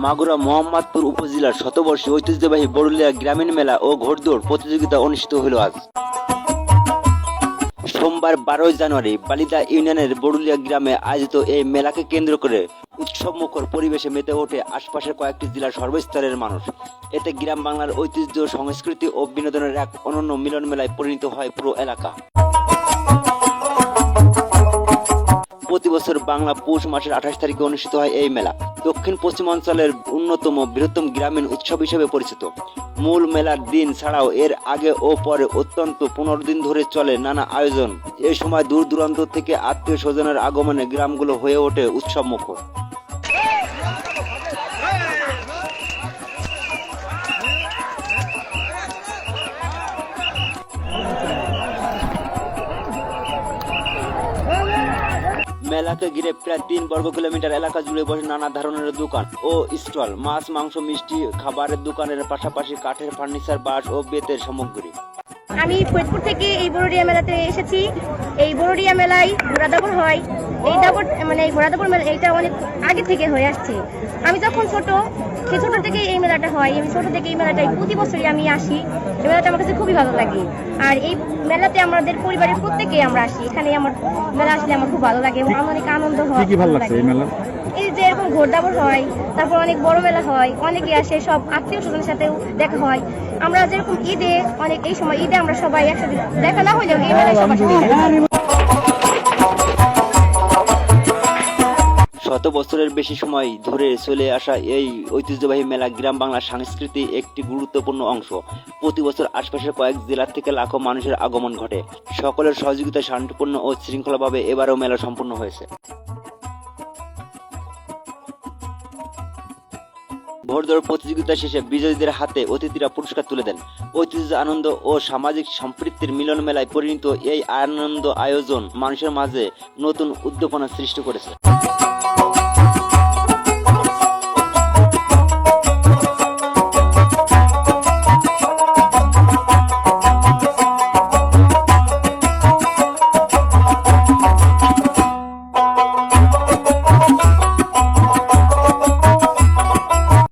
মাগুরা মোহাম্মদপুর উপজেলার শতবর্ষী ঐতিহ্যবাহী বরুলিয়া গ্রামীণ মেলা ও ঘোড়দৌড় প্রতিযোগিতা অনুষ্ঠিত হল আজ সোমবার 12 জানুয়ারি বালিদা ইউনিয়নের বরুলিয়া গ্রামে আয়োজিত এই মেলাকে কেন্দ্র করে উৎসবমুখর পরিবেশে মেতে ওঠে আশপাশের কয়েকটি জেলার সর্বস্তরের মানুষ। এতে গ্রাম বাংলার ঐতিহ্য, সংস্কৃতি ও বিনোদনের এক অনন্য মিলন মেলায় পরিণত হয় পুরো এলাকা। প্রতি বছর বাংলা পৌষ মাসের 28 তারিখে অনুষ্ঠিত হয় এই মেলা। দক্ষিণ পশ্চিমাঞ্চলের অন্যতম বৃহত্তম গ্রামীণ উৎসব হিসেবে পরিচিত। মূল মেলার দিন ছাড়াও এর আগে ও পরে অত্যন্ত 15 দিন ধরে চলে নানা আয়োজন। এই সময় দূর দূরান্ত থেকে আত্মীয় স্বজনের আগমনে গ্রামগুলো হয়ে ওঠে উৎসব মুখর। মেলাকে ঘিরে প্রায় 3 বর্গ কিলোমিটার এলাকা জুড়ে বসে নানা ধরনের দোকান ও স্টল। মাছ, মাংস, মিষ্টি, খাবারের দোকানের পাশাপাশি কাঠের ফার্নিচার, বাঁশ ও বেতের সামগ্রী। আমি ফরিদপুর থেকে এই বরুলিয়া মেলাতে এসেছি। এই বরুলিয়া মেলায় ঘোড়াদৌড় হয়। এই ঘোড়াদৌড় মেলা এটা অনেক আগে থেকে হয়ে আসছে। আমি যখন ছোট থেকে এই মেলাটা হয়। আমি ছোট থেকে এই মেলাটায় প্রতি বছরই আমি আসি। এই মেলাটা আমার কাছে খুবই ভালো লাগে। আর এই মেলাতে আমাদের পরিবারের প্রত্যেকেই আমরা আসি। এখানে আমার মেলা আসলে আমার খুব ভালো লাগে এবং আমার অনেক আনন্দ হয়। কি ভালো লাগছে এই মেলা? এই যে এরকম ঘোড়দৌড় হয়, তারপর অনেক বড় মেলা হয়, অনেকে আসে, সব আত্মীয় স্বজনের সাথেও দেখা হয়। আমরা যেরকম এই সময় ঈদে আমরা সবাই একসাথে দেখা না হলেও এই মেলায় সবার সাথে। শত বছরের বেশি সময় ধরে চলে আসা এই ঐতিহ্যবাহী মেলা গ্রাম বাংলার সংস্কৃতির একটি গুরুত্বপূর্ণ অংশ। প্রতি বছর আশপাশের কয়েক জেলা থেকে লাখো মানুষের আগমন ঘটে। সকলের সহযোগিতায় শান্তিপূর্ণ ও শৃঙ্খলাভাবে এবারও মেলা সম্পন্ন হয়েছে। ঘোড়দৌড় প্রতিযোগিতা শেষে বিজয়ীদের হাতে অতিথিরা পুরস্কার তুলে দেন। ঐতিহ্য, আনন্দ ও সামাজিক সম্পৃক্তির মিলন মেলায় পরিণত এই আনন্দ আয়োজন মানুষের মাঝে নতুন উদ্দীপনা সৃষ্টি করেছে।